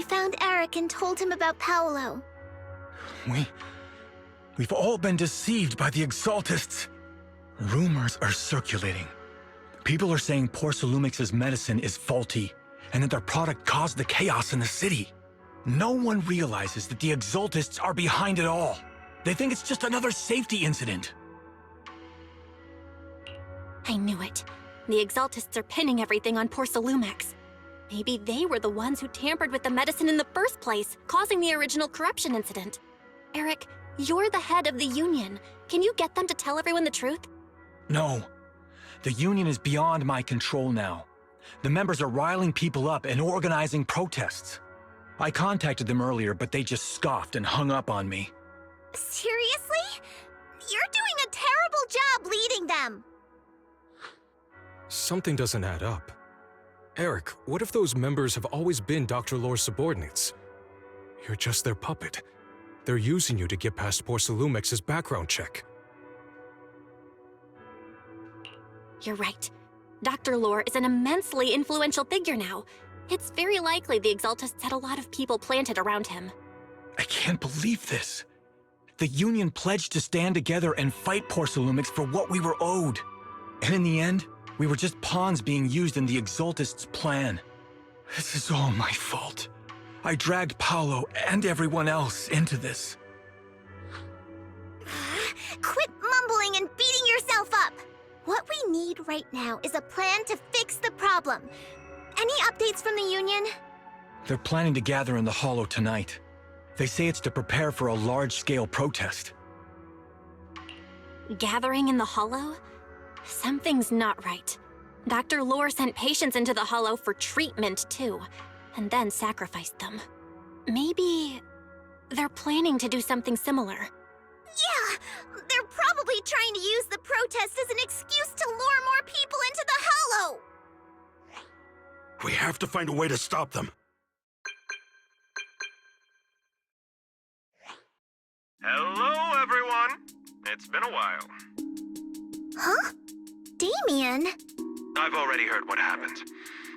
found Eric and told him about Paolo. We've all been deceived by the Exaltists. Rumors are circulating. People are saying Porcelumix's medicine is faulty, and that their product caused the chaos in the city. No one realizes that the Exaltists are behind it all. They think it's just another safety incident. I knew it. The Exaltists are pinning everything on Porcelumix. Maybe they were the ones who tampered with the medicine in the first place, causing the original corruption incident. Eric, you're the head of the Union. Can you get them to tell everyone the truth? No. The Union is beyond my control now. The members are riling people up and organizing protests. I contacted them earlier, but they just scoffed and hung up on me. Seriously? You're doing a terrible job leading them! Something doesn't add up. Eric, what if those members have always been Dr. Lore's subordinates? You're just their puppet. They're using you to get past Porcelumix's background check. You're right. Dr. Lore is an immensely influential figure now. It's very likely the Exaltists had a lot of people planted around him. I can't believe this. The Union pledged to stand together and fight Porcelumix for what we were owed. And in the end, we were just pawns being used in the Exaltists' plan. This is all my fault. I dragged Paolo and everyone else into this. Quit mumbling and beating yourself up! What we need right now is a plan to fix the problem. Any updates from the Union? They're planning to gather in the Hollow tonight. They say it's to prepare for a large-scale protest. Gathering in the Hollow? Something's not right. Dr. Lore sent patients into the Hollow for treatment, too, and then sacrificed them. Maybe they're planning to do something similar. Yeah, they're probably trying to use the protest as an excuse to lure more people into the Hollow! We have to find a way to stop them. Hello, everyone! It's been a while. Huh? Damien? I've already heard what happened.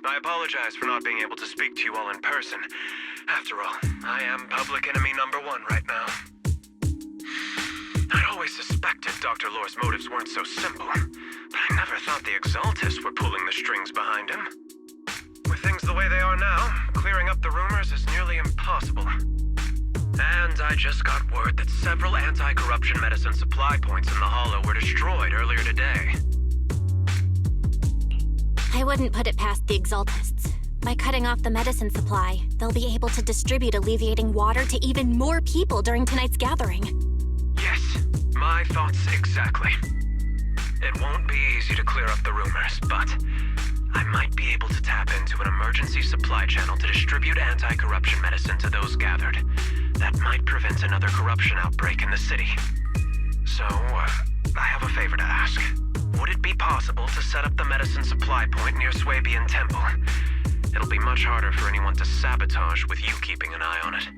I apologize for not being able to speak to you all in person. After all, I am public enemy number one right now. I'd always suspected Dr. Lore's motives weren't so simple, but I never thought the Exaltists were pulling the strings behind him. With things the way they are now, clearing up the rumors is nearly impossible. And I just got word that several anti-corruption medicine supply points in the Hollow were destroyed earlier today. I wouldn't put it past the Exaltists. By cutting off the medicine supply, they'll be able to distribute alleviating water to even more people during tonight's gathering. Yes, my thoughts exactly. It won't be easy to clear up the rumors, but I might be able to tap into an emergency supply channel to distribute anti-corruption medicine to those gathered. That might prevent another corruption outbreak in the city. So, I have a favor to ask. Would it be possible to set up the medicine supply point near Swabian Temple? It'll be much harder for anyone to sabotage with you keeping an eye on it.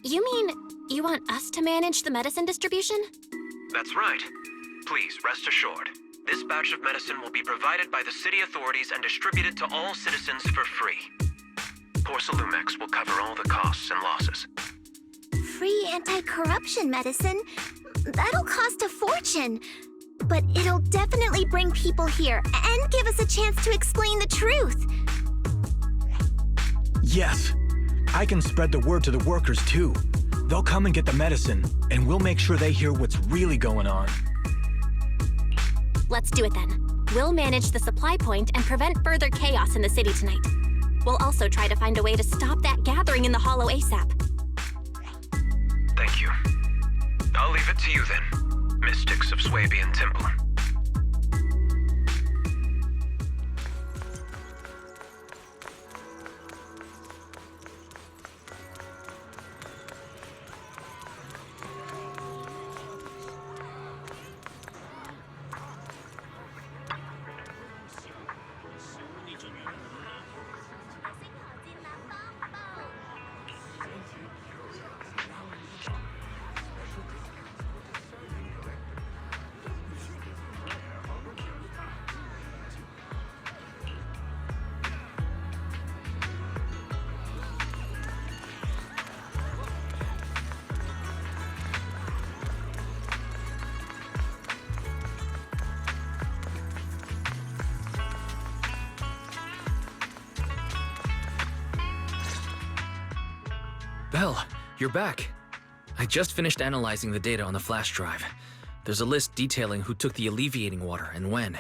You mean you want us to manage the medicine distribution? That's right. Please, rest assured. This batch of medicine will be provided by the city authorities and distributed to all citizens for free. Porcelumix will cover all the costs and losses. Free anti-corruption medicine? That'll cost a fortune. But it'll definitely bring people here and give us a chance to explain the truth. Yes. I can spread the word to the workers, too. They'll come and get the medicine, and we'll make sure they hear what's really going on. Let's do it then. We'll manage the supply point and prevent further chaos in the city tonight. We'll also try to find a way to stop that gathering in the Hollow ASAP. Thank you. I'll leave it to you then, mystics of Swabian Temple. Belle, you're back. I just finished analyzing the data on the flash drive. There's a list detailing who took the alleviating water and when.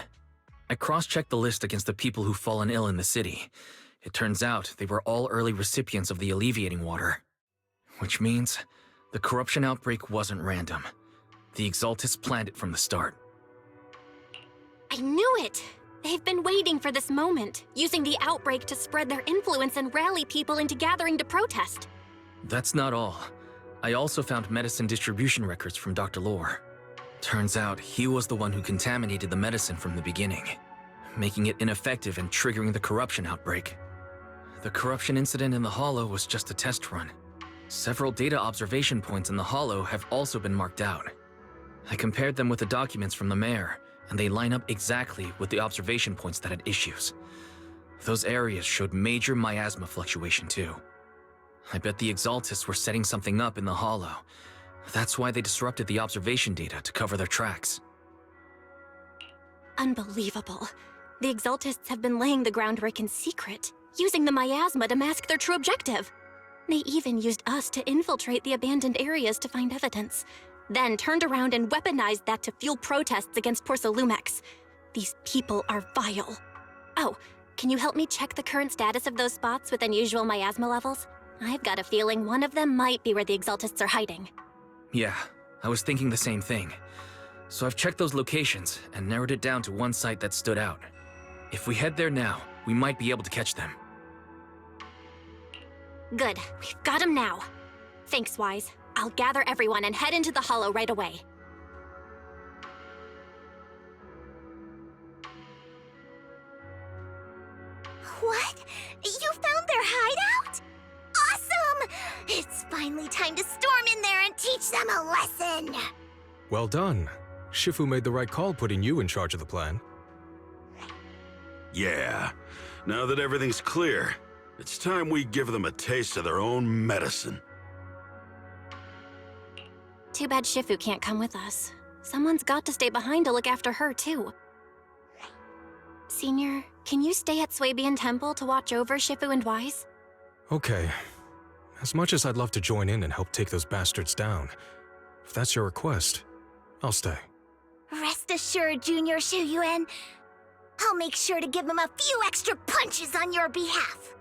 I cross-checked the list against the people who've fallen ill in the city. It turns out they were all early recipients of the alleviating water. Which means the corruption outbreak wasn't random. The Exaltists planned it from the start. I knew it! They've been waiting for this moment, using the outbreak to spread their influence and rally people into gathering to protest. That's not all. I also found medicine distribution records from Dr. Lore. Turns out he was the one who contaminated the medicine from the beginning, making it ineffective and triggering the corruption outbreak. The corruption incident in the Hollow was just a test run. Several data observation points in the Hollow have also been marked out. I compared them with the documents from the mayor, and they line up exactly with the observation points that had issues. Those areas showed major miasma fluctuation too. I bet the Exaltists were setting something up in the Hollow. That's why they disrupted the observation data to cover their tracks. Unbelievable. The Exaltists have been laying the groundwork in secret, using the miasma to mask their true objective. They even used us to infiltrate the abandoned areas to find evidence, then turned around and weaponized that to fuel protests against Porsalumex. These people are vile. Oh, can you help me check the current status of those spots with unusual miasma levels? I've got a feeling one of them might be where the Exaltists are hiding. Yeah, I was thinking the same thing. So I've checked those locations and narrowed it down to one site that stood out. If we head there now, we might be able to catch them. Good, we've got him now. Thanks, Wise. I'll gather everyone and head into the Hollow right away. What? You found their hideout? Awesome! It's finally time to storm in there and teach them a lesson! Well done. Shifu made the right call putting you in charge of the plan. Yeah. Now that everything's clear, it's time we give them a taste of their own medicine. Too bad Shifu can't come with us. Someone's got to stay behind to look after her, too. Senior, can you stay at Swabian Temple to watch over Shifu and Wise? Okay. As much as I'd love to join in and help take those bastards down, if that's your request, I'll stay. Rest assured, Junior Shuyuan. I'll make sure to give him a few extra punches on your behalf.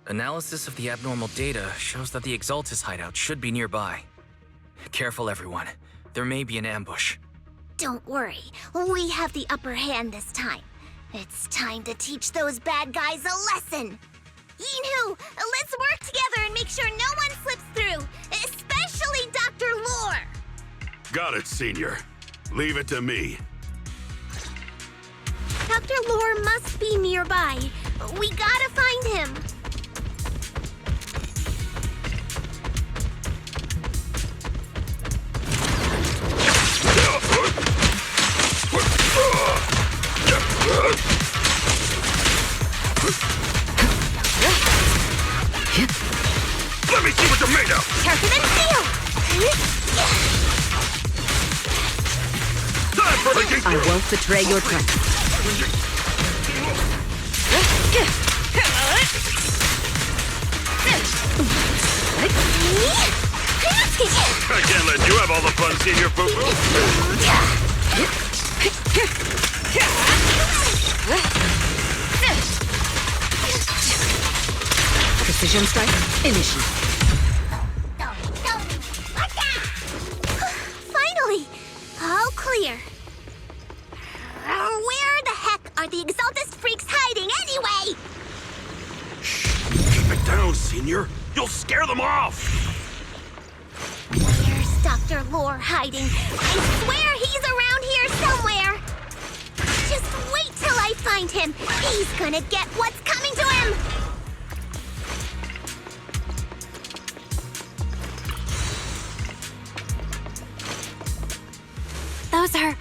Analysis of the abnormal data shows that the Exaltis hideout should be nearby. Careful, everyone. There may be an ambush. Don't worry, we have the upper hand this time. It's time to teach those bad guys a lesson. Yinhu, let's work together and make sure no one slips through, especially Dr. Lore. Got it, Senior. Leave it to me. Dr. Lore must be nearby. We gotta find him. Let me see what you're made of! Tougher than steel! Time for breaking I through! won't betray your trust. I can't let you have all the fun, Senior Foo-Foo! Precision strike, initiate. Finally! All clear. Where the heck are the Exaltis freaks hiding anyway? Keep it down, Senior. You'll scare them off! Where's Dr. Lore hiding? I swear he's around here somewhere! Just wait till I find him! He's gonna get what's coming to him! Those are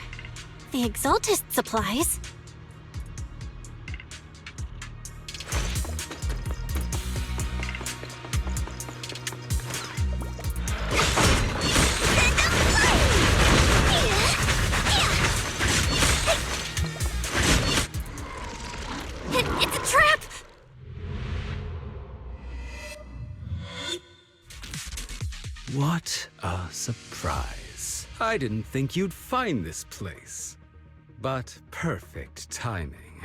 the Exaltist supplies. What a surprise. I didn't think you'd find this place. But perfect timing.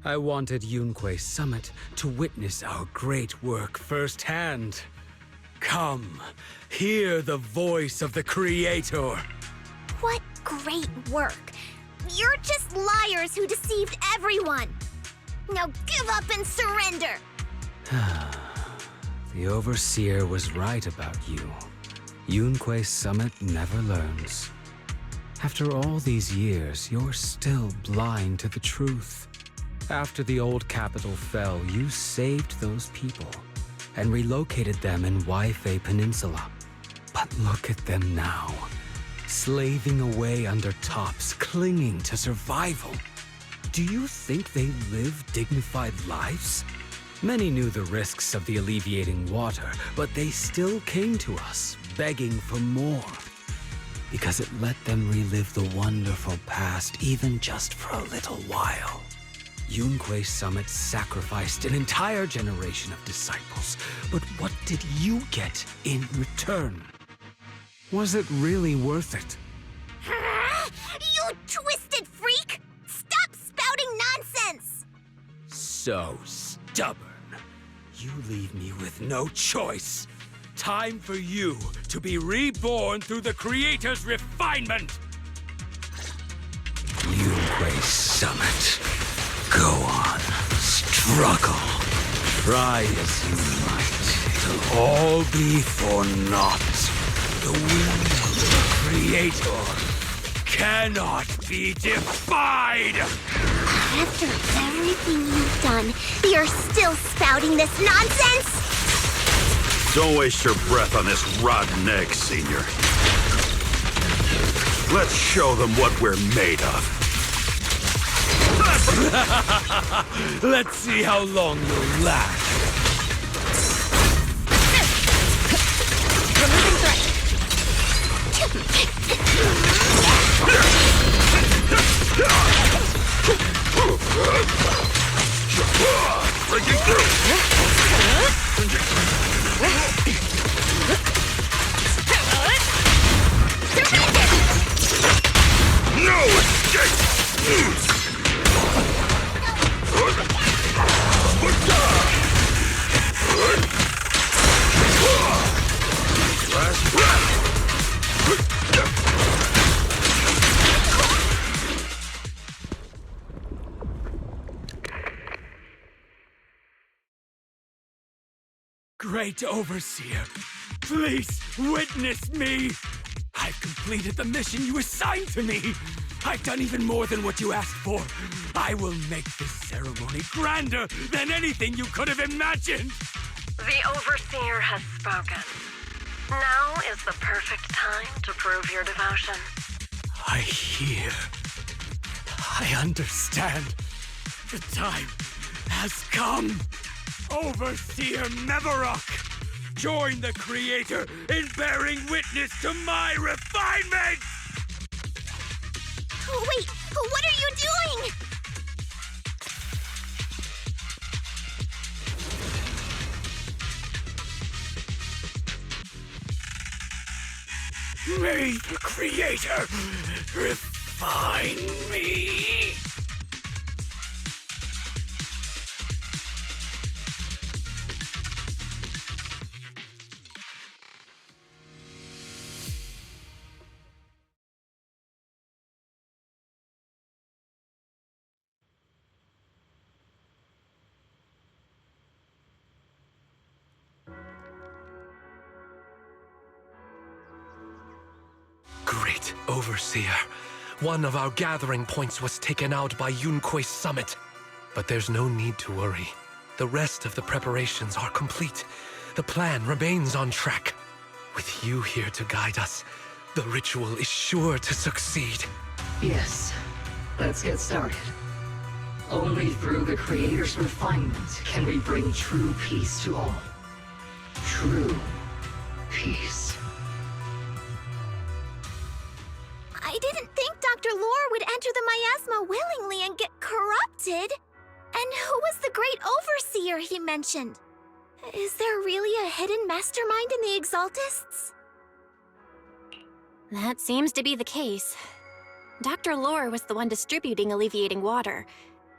I wanted Yunkui Summit to witness our great work firsthand. Come, hear the voice of the Creator. What great work! You're just liars who deceived everyone! Now give up and surrender! The Overseer was right about you. Yunkui Summit never learns. After all these years, you're still blind to the truth. After the old capital fell, you saved those people and relocated them in Waifei Peninsula. But look at them now, slaving away under tops, clinging to survival. Do you think they live dignified lives? Many knew the risks of the alleviating water, but they still came to us, begging for more. Because it let them relive the wonderful past, even just for a little while. Yunkui Summit sacrificed an entire generation of disciples, but what did you get in return? Was it really worth it? You twisted freak! Stop spouting nonsense! So stubborn. You leave me with no choice. Time for you to be reborn through the Creator's refinement! Yunkui Summit. Go on, struggle. Try as you might. It'll all be for naught. The will of the Creator cannot be defied! After everything you've done, you're still spouting this nonsense? Don't waste your breath on this rotten egg, Senior. Let's show them what we're made of. Let's see how long you'll last. Removing threat. Breaking through! No escape! Last breath! Great Overseer, please witness me! I've completed the mission you assigned to me! I've done even more than what you asked for! I will make this ceremony grander than anything you could have imagined! The Overseer has spoken. Now is the perfect time to prove your devotion. I hear. I understand. The time has come. Overseer Mevarok, join the Creator in bearing witness to my refinement! Wait, what are you doing? May the Creator refine me! Great Overseer. One of our gathering points was taken out by Yunkui Summit. But there's no need to worry. The rest of the preparations are complete. The plan remains on track. With you here to guide us, the ritual is sure to succeed. Yes. Let's get started. Only through the Creator's refinement can we bring true peace to all. True peace. I didn't think Dr. Lore would enter the miasma willingly and get corrupted. And who was the great overseer he mentioned? Is there really a hidden mastermind in the Exaltists? That seems to be the case. Dr. Lore was the one distributing alleviating water,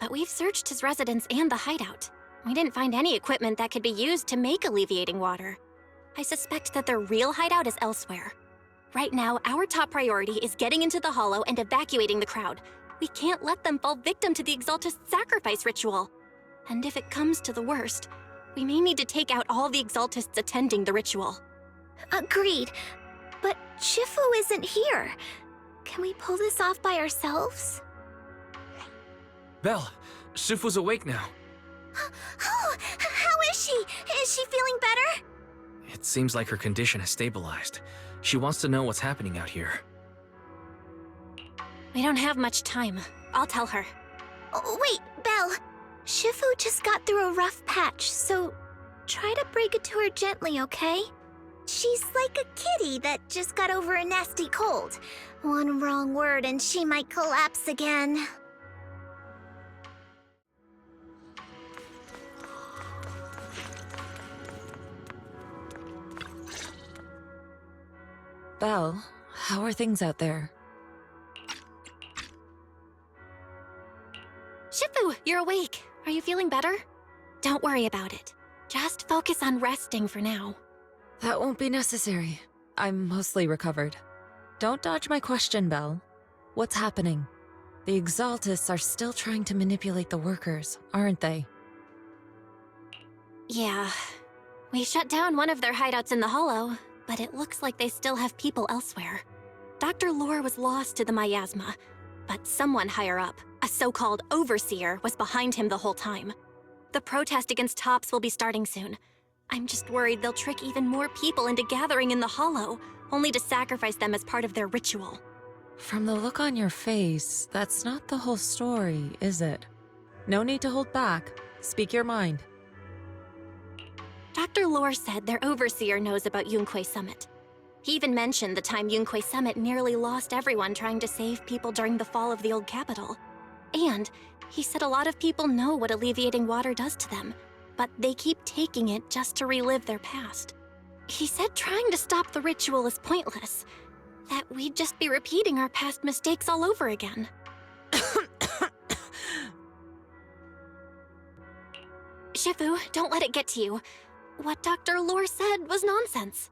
but we've searched his residence and the hideout. We didn't find any equipment that could be used to make alleviating water. I suspect that their real hideout is elsewhere. Right now, our top priority is getting into the Hollow and evacuating the crowd. We can't let them fall victim to the Exaltist sacrifice ritual. And if it comes to the worst, we may need to take out all the Exaltists attending the ritual. Agreed. But Shifu isn't here. Can we pull this off by ourselves? Belle, Shifu's awake now. Oh, how is she? Is she feeling better? It seems like her condition has stabilized. She wants to know what's happening out here. We don't have much time. I'll tell her. Oh, wait, Belle. Shifu just got through a rough patch, so try to break it to her gently, okay? She's like a kitty that just got over a nasty cold. One wrong word and she might collapse again. Belle, how are things out there? Shifu, you're awake. Are you feeling better? Don't worry about it. Just focus on resting for now. That won't be necessary. I'm mostly recovered. Don't dodge my question, Belle. What's happening? The Exaltists are still trying to manipulate the workers, aren't they? Yeah. We shut down one of their hideouts in the Hollow, but it looks like they still have people elsewhere. Dr. Lore was lost to the miasma, but someone higher up, a so-called overseer, was behind him the whole time. The protest against Tops will be starting soon. I'm just worried they'll trick even more people into gathering in the Hollow, only to sacrifice them as part of their ritual. From the look on your face, that's not the whole story, is it? No need to hold back. Speak your mind. Dr. Lore said their overseer knows about Yunkui Summit. He even mentioned the time Yunkui Summit nearly lost everyone trying to save people during the fall of the old capital. And he said a lot of people know what alleviating water does to them, but they keep taking it just to relive their past. He said trying to stop the ritual is pointless, that we'd just be repeating our past mistakes all over again. Shifu, don't let it get to you. What Dr. Lore said was nonsense.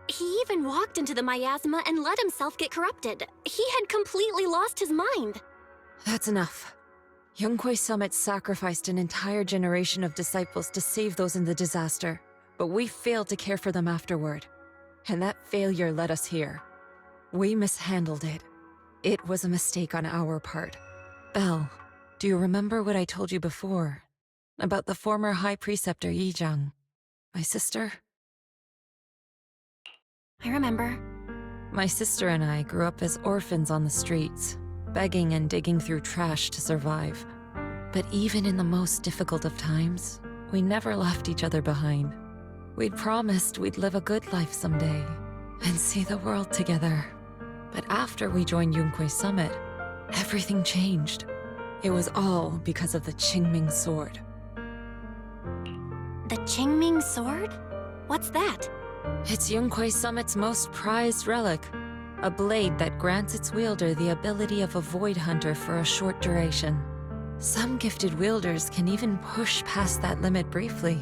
He even walked into the miasma and let himself get corrupted. He had completely lost his mind. That's enough. Yunkui Summit sacrificed an entire generation of disciples to save those in the disaster, but we failed to care for them afterward. And that failure led us here. We mishandled it. It was a mistake on our part. Belle, do you remember what I told you before? About the former High Preceptor Yijang, my sister? I remember. My sister and I grew up as orphans on the streets, begging and digging through trash to survive. But even in the most difficult of times, we never left each other behind. We'd promised we'd live a good life someday and see the world together. But after we joined Yunkui Summit, everything changed. It was all because of the Qingming Sword. The Qingming Sword? What's that? It's Yunkui Summit's most prized relic. A blade that grants its wielder the ability of a void hunter for a short duration. Some gifted wielders can even push past that limit briefly.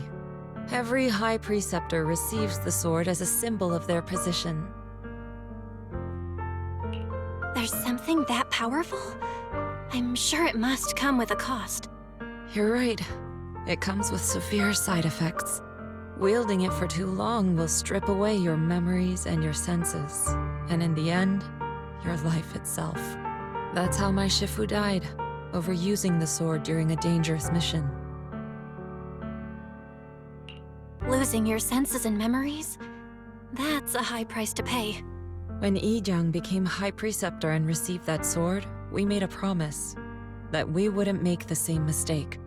Every High Preceptor receives the sword as a symbol of their position. There's something that powerful? I'm sure it must come with a cost. You're right. It comes with severe side effects. Wielding it for too long will strip away your memories and your senses, and in the end, your life itself. That's how my Shifu died, overusing the sword during a dangerous mission. Losing your senses and memories? That's a high price to pay. When Yijang became High Preceptor and received that sword, we made a promise that we wouldn't make the same mistake.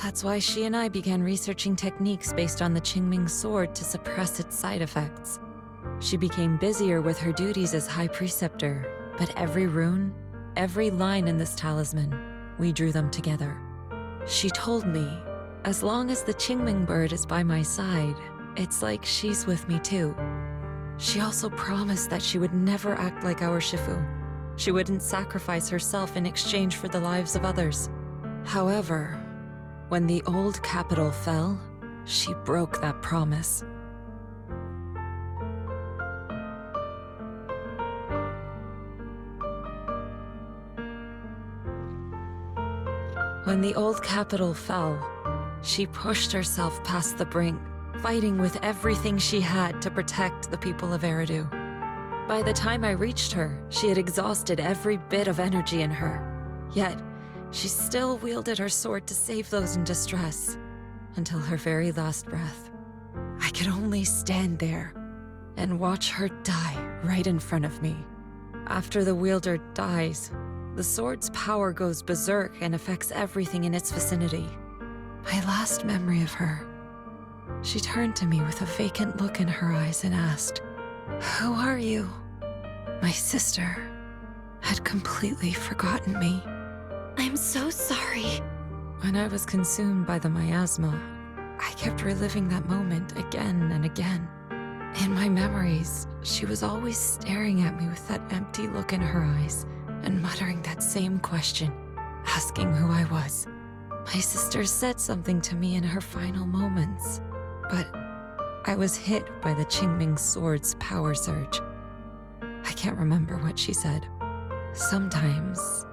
That's why she and I began researching techniques based on the Qingming Sword to suppress its side effects. She became busier with her duties as High Preceptor, but every rune, every line in this talisman, we drew them together. She told me, as long as the Qingming bird is by my side, it's like she's with me too. She also promised that she would never act like our Shifu. She wouldn't sacrifice herself in exchange for the lives of others. However, when the old capital fell, she broke that promise. When the old capital fell, she pushed herself past the brink, fighting with everything she had to protect the people of Eridu. By the time I reached her, she had exhausted every bit of energy in her. Yet, she still wielded her sword to save those in distress, until her very last breath. I could only stand there and watch her die right in front of me. After the wielder dies, the sword's power goes berserk and affects everything in its vicinity. My last memory of her, she turned to me with a vacant look in her eyes and asked, "Who are you?" My sister had completely forgotten me. I'm so sorry. When I was consumed by the miasma, I kept reliving that moment again and again. In my memories, she was always staring at me with that empty look in her eyes and muttering that same question, asking who I was. My sister said something to me in her final moments, but I was hit by the Qingming sword's power surge. I can't remember what she said. Sometimes,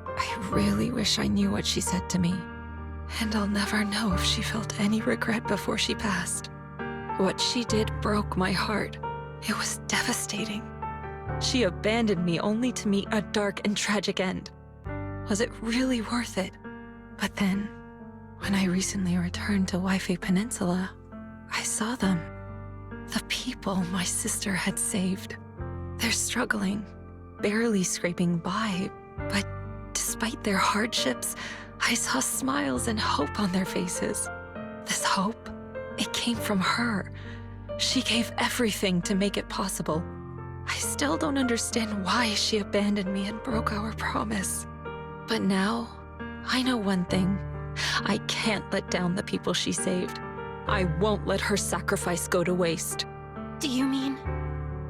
I really wish I knew what she said to me, and I'll never know if she felt any regret before she passed. What she did broke my heart. It was devastating. She abandoned me only to meet a dark and tragic end. Was it really worth it? But then, when I recently returned to Waifei Peninsula, I saw them. The people my sister had saved. They're struggling, barely scraping by, but despite their hardships, I saw smiles and hope on their faces. This hope, it came from her. She gave everything to make it possible. I still don't understand why she abandoned me and broke our promise. But now, I know one thing. I can't let down the people she saved. I won't let her sacrifice go to waste. Do you mean?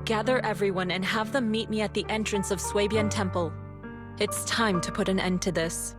Gather everyone and have them meet me at the entrance of Swabian Temple. It's time to put an end to this.